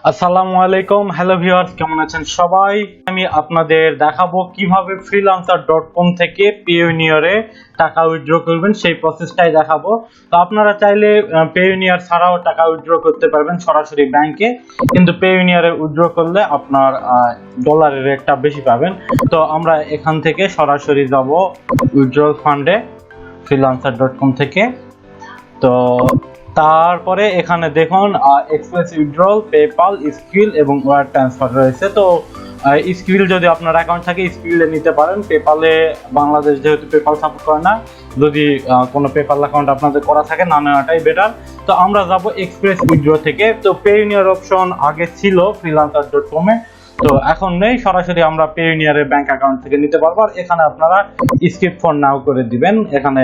আসসালামু আলাইকুম, hello viewers, কেমন আছেন সবাই? আমি আপনাদের দেখাবো কিভাবে freelancer.com থেকে পেয়োনিয়ারে টাকা উইথড্র করবেন, সেই প্রসেসটাই দেখাবো। তো আপনারা চাইলে পেয়োনিয়ার ছাড়াও টাকা উইথড্র করতে পারবেন সরাসরি ব্যাংকে, কিন্তু পেয়োনিয়ারে উইথড্র করলে আপনার ডলারের রেটটা বেশি পাবেন। তো আমরা এখান থেকে সরাসরি যাব উইথড্রল ফান্ডে freelancer.com থেকে। তো তারপরে এখানে দেখুন এক্সপ্রেস উইথড্রল, পেপাল, স্কিল এবং ওয়ার ট্রান্সফার রয়েছে। তো স্কিল যদি আপনার অ্যাকাউন্ট থাকে স্কিলে নিতে পারেন। পেপালে বাংলাদেশ যেহেতু পেপাল সাপোর্ট করে না, যদি কোনো পেপাল অ্যাকাউন্ট আপনাদের করা থাকে না নেওয়াটাই বেটার। তো আমরা যাব এক্সপ্রেস উইথড্র থেকে। তো পেয়োনিয়ার অপশন আগে ছিল freelancer.com এ, তো এখন নেই, সরাসরি আমরা পেয়োনিয়ারের ব্যাংক অ্যাকাউন্ট থেকে নিতে পারবো। আর এখানে আপনারা স্কিপ ফর নাও করে দিবেন, এখানে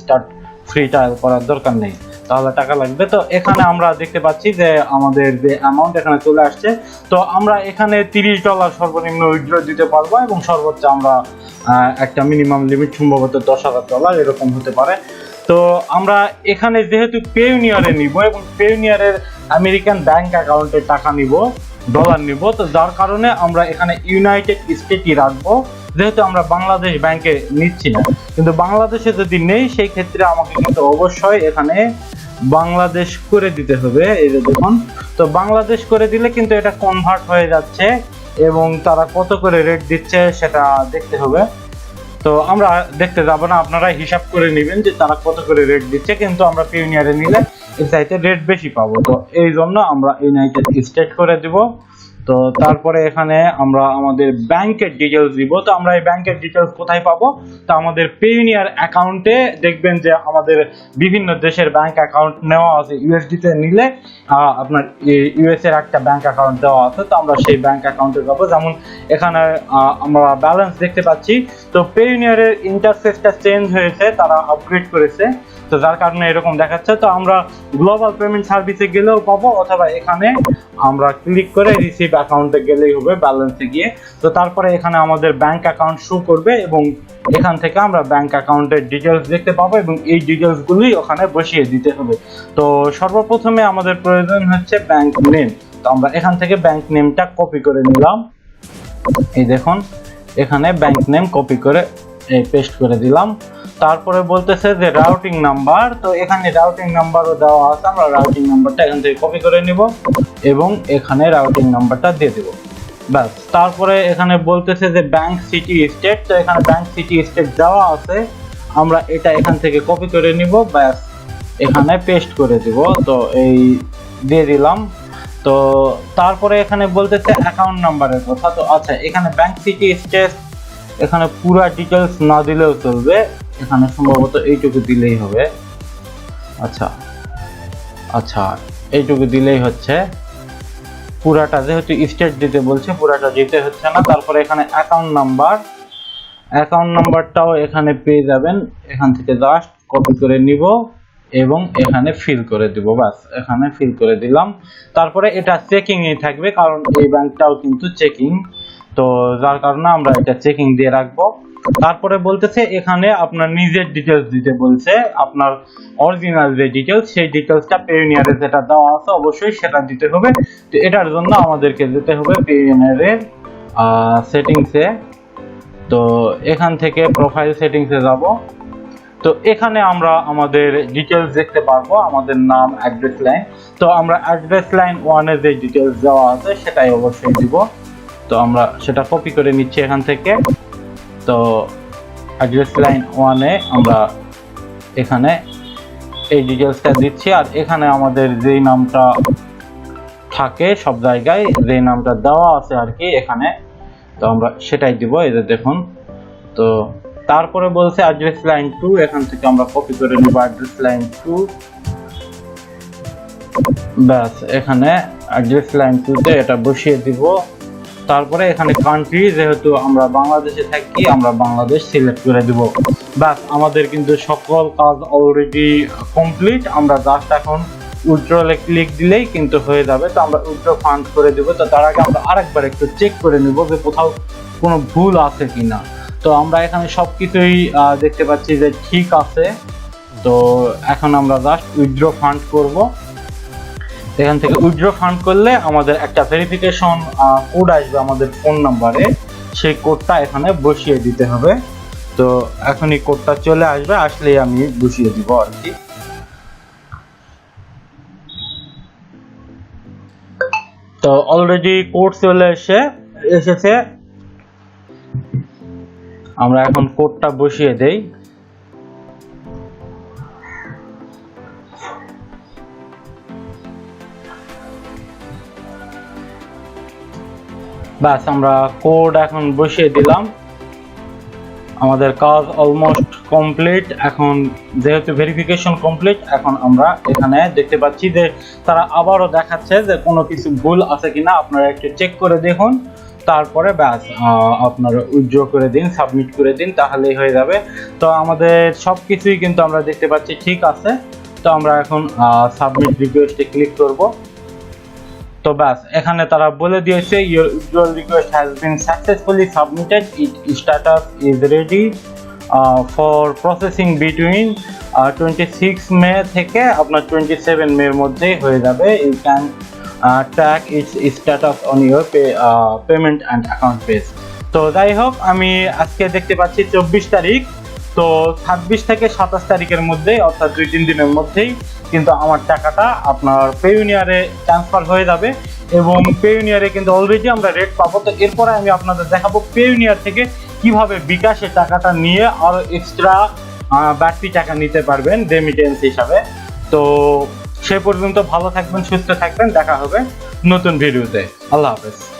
স্টার্ট ফ্রি ট্রায়াল করার দরকার নেই, তাহলে টাকা লাগবে। তো এখানে আমরা দেখতে পাচ্ছি যে আমাদের যে অ্যামাউন্ট এখানে চলে আসছে। তো আমরা এখানে $30 সর্বনিম্ন উইথড্র দিতে পারবো এবং সর্বোচ্চ আমরা একটা মিনিমাম লিমিট সম্ভবত $10,000 এরকম হতে পারে। তো আমরা এখানে যেহেতু পেয়োনিয়ারে নিব এবং পেয়োনিয়ারের আমেরিকান ব্যাংক অ্যাকাউন্টে টাকা নিব, ডলার নিব, তো যার কারণে আমরা এখানে ইউনাইটেড স্টেটই রাখবো, যেহেতু আমরা বাংলাদেশ ব্যাংকে নিচ্ছি না। কিন্তু বাংলাদেশে যদি নেই সেই ক্ষেত্রে আমাকে কিন্তু অবশ্যই এখানে বাংলাদেশ করে দিতে হবে। এই যে দেখুন, তো বাংলাদেশ করে দিলে কিন্তু এটা কনভার্ট হয়ে যাচ্ছে এবং তারা কত করে রেট দিচ্ছে সেটা দেখতে হবে। তো আমরা দেখতে যাব না, আপনারা হিসাব করে নেবেন যে তারা কত করে রেট দিচ্ছে, কিন্তু আমরা পেয়োনিয়ারে নিলে এর চাইতে রেট বেশি পাবো। তো এই জন্য আমরা ইউনাইটেড স্টেট করে দিব। তো তারপরে এখানে আমরা আমাদের ব্যাংকের ডিটেলস দিব। তো আমরা এই ব্যাংকের ডিটেলস কোথায় পাবো? তো আমাদের পেয়োনিয়ার অ্যাকাউন্টে দেখবেন যে আমাদের বিভিন্ন দেশের ব্যাংক অ্যাকাউন্ট নেওয়া আছে। ইউএসডিতে নিলে আপনার ইউএস এর একটা ব্যাংক অ্যাকাউন্ট দেওয়া আছে, তো আমরা সেই ব্যাংক অ্যাকাউন্টে যাবো। যেমন এখানে আমরা ব্যালেন্স দেখতে পাচ্ছি। তো পেয়োনিয়ারের ইন্টারফেসটা চেঞ্জ হয়েছে, তারা আপগ্রেড করেছে, তো যার কারণে এরকম দেখাচ্ছে। তো আমরা গ্লোবাল পেমেন্ট সার্ভিসে গেলেও পাবো, অথবা এখানে আমরা ক্লিক করে রিসিভ অ্যাকাউন্টে গেলেই হবে, ব্যালেন্সে গিয়ে। তো তারপরে এখানে আমাদের ব্যাংক অ্যাকাউন্ট শো করবে এবং এখান থেকে আমরা ব্যাংক অ্যাকাউন্টের ডিটেলস দেখতে পাবো এবং এই ডিটেলসগুলোই ওখানে বসিয়ে দিতে হবে। তো সর্বপ্রথমে আমাদের প্রয়োজন হচ্ছে ব্যাংক নেম। তো আমরা এখান থেকে ব্যাংক নেমটা কপি করে নিলাম। এই দেখুন, এখানে ব্যাংক নেম কপি করে পেস্ট করে দিলাম। তারপরে বলতেছে যে রাউটিং নাম্বার, তো এখানে রাউটিং নাম্বারও দেওয়া আছে, আমরা রাউটিং নাম্বারটা এখান থেকে কপি করে নিব এবং এখানে রাউটিং নাম্বারটা দিয়ে দেব, ব্যাস। তারপরে এখানে বলতেছে যে ব্যাংক সিটি স্টেট, তো এখানে ব্যাংক সিটি স্টেট দেওয়া আছে, আমরা এটা এখান থেকে কপি করে নিব, ব্যাস এখানে পেস্ট করে দিব। তো এই দিয়ে দিলাম। তো তারপরে এখানে বলতেছে অ্যাকাউন্ট নাম্বারের কথা। তো আচ্ছা, এখানে ব্যাংক সিটি স্টেট এখানে পুরো ডিটেলস না দিলেও চলবে, এখানে সম্ভবত এইটুকু দিলেই হবে। আচ্ছা আচ্ছা, এইটুকু দিলেই হচ্ছে, পুরাটা যেহেতু স্টেট দিতে বলছে পুরাটা দিতে হচ্ছে না। তারপরে এখানে অ্যাকাউন্ট নাম্বারটাও এখানে পেয়ে যাবেন, এখান থেকে জাস্ট কপি করে নিব এবং এখানে ফিল করে দিব, বাস এখানে ফিল করে দিলাম। তারপরে এটা চেকিং এ থাকবে, কারণ এই ব্যাংকটাও কিন্তু চেকিং, তো যার কারণে আমরা এটা চেকিং দিয়ে রাখবো। তারপরে বলতেছে এখানে আপনার নিজের ডিটেলস দিতে বলছে, আপনার অরিজিনাল যে ডিটেলস সেই ডিটেলসটা পেয়োনিয়ারে যেটা দেওয়া আছে অবশ্যই সেটা দিতে হবে। তো এটার জন্য আমাদেরকে যেতে হবে পেয়োনিয়ারের সেটিংসে। তো এখান থেকে প্রোফাইল সেটিংসে যাব। তো এখানে আমরা আমাদের ডিটেলস দেখতে পারবো, আমাদের নাম, অ্যাড্রেস লাইন। তো আমরা অ্যাড্রেস লাইন 1 এ যে ডিটেলস দেওয়া আছে সেটাই অবশ্যই দিব। তো আমরা সেটা কপি করে নিচ্ছি এখান থেকে। তো অ্যাড্রেস লাইন 1 এ আমরা এখানে এই ডিটেলসটা দিচ্ছি, আর এখানে আমাদের যেই নামটা থাকে সব জায়গায়, যেই নামটা দেওয়া আছে আর কি এখানে, তো আমরা সেটাই দিব। এই যে দেখুন, তো তারপরে বলছে অ্যাড্রেস লাইন 2, এখান থেকে আমরা কপি করে নিব অ্যাড্রেস লাইন 2, ব্যাস এখানে অ্যাড্রেস লাইন 2 তে এটা বসিয়ে দিব। তারপরে এখানে কান্ট্রি, যেহেতু আমরা বাংলাদেশে থাকি আমরা বাংলাদেশ সিলেক্ট করে দিব, ব্যাস আমাদের কিন্তু সকল কাজ অলরেডি কমপ্লিট। আমরা জাস্ট এখন উইথড্রলে ক্লিক দিলেই কিন্তু হয়ে যাবে। তো আমরা উইথড্র ফান্ড করে দিব। তো তার আগে আমরা আরেকবার একটু চেক করে নিব যে কোথাও কোনো ভুল আছে কিনা। তো আমরা এখানে সবকিছুই দেখতে পাচ্ছি যে ঠিক আছে। তো এখন আমরা জাস্ট উইথড্র ফান্ড করব। এখান থেকে উইথড্র ফান্ড করলে আমাদের একটা ভেরিফিকেশন কোড আসবে আমাদের ফোন নাম্বারে, সেই কোডটা এখানে বসিয়ে দিতে হবে। তো এখনই কোডটা চলে আসবে, আসলেই আমি বসিয়ে দিব আর কি। তো অলরেডি কোড চলে এসেছে, আমরা এখন কোডটা বসিয়ে দেই। বাস আমরা কোড এখন বসিয়ে দিলাম, আমাদের কাজ অলমোস্ট কমপ্লিট। এখন যেহেতু ভেরিফিকেশন কমপ্লিট, এখন আমরা এখানে দেখতে পাচ্ছি যে তারা আবারও দেখাচ্ছে যে কোনো কিছু ভুল আছে কিনা, আপনারা একটু চেক করে দেখুন, তারপরে ব্যাস আপনারা উইথড্র করে দিন, সাবমিট করে দিন, তাহলেই হয়ে যাবে। তো আমাদের সব কিছুই কিন্তু আমরা দেখতে পাচ্ছি ঠিক আছে। তো আমরা এখন সাবমিট রিকোয়েস্টে ক্লিক করব। তো ব্যাস এখানে তারা বলে দিয়েছে your withdrawal request has been successfully submitted, its status is ready for processing between 26 মে থেকে আপনার 27 মের মধ্যে হয়ে যাবে। you can track its status on your payment and account page। তো যাই হোক, আমি আজকে দেখতে পাচ্ছি 24 তারিখ, তো 26 থেকে 27 তারিখের মধ্যে অর্থাৎ 2-3 দিনের মধ্যেই কিন্তু আমার টাকাটা আপনার পেইওনিয়ারে ট্রান্সফার হয়ে যাবে। এবং পেইওনিয়ারে কিন্তু অলরেডি আমরা রেট পাবো। তো এরপরে আমি আপনাদের দেখাবো পেইওনিয়ার থেকে কিভাবে বিকাশে টাকাটা নিয়ে আরো এক্সট্রা বাড়তি টাকা নিতে পারবেন রেমিটেন্স হিসাবে। তো সে পর্যন্ত ভালো থাকবেন, সুস্থ থাকবেন, দেখা হবে নতুন ভিডিওতে। আল্লাহ হাফেজ।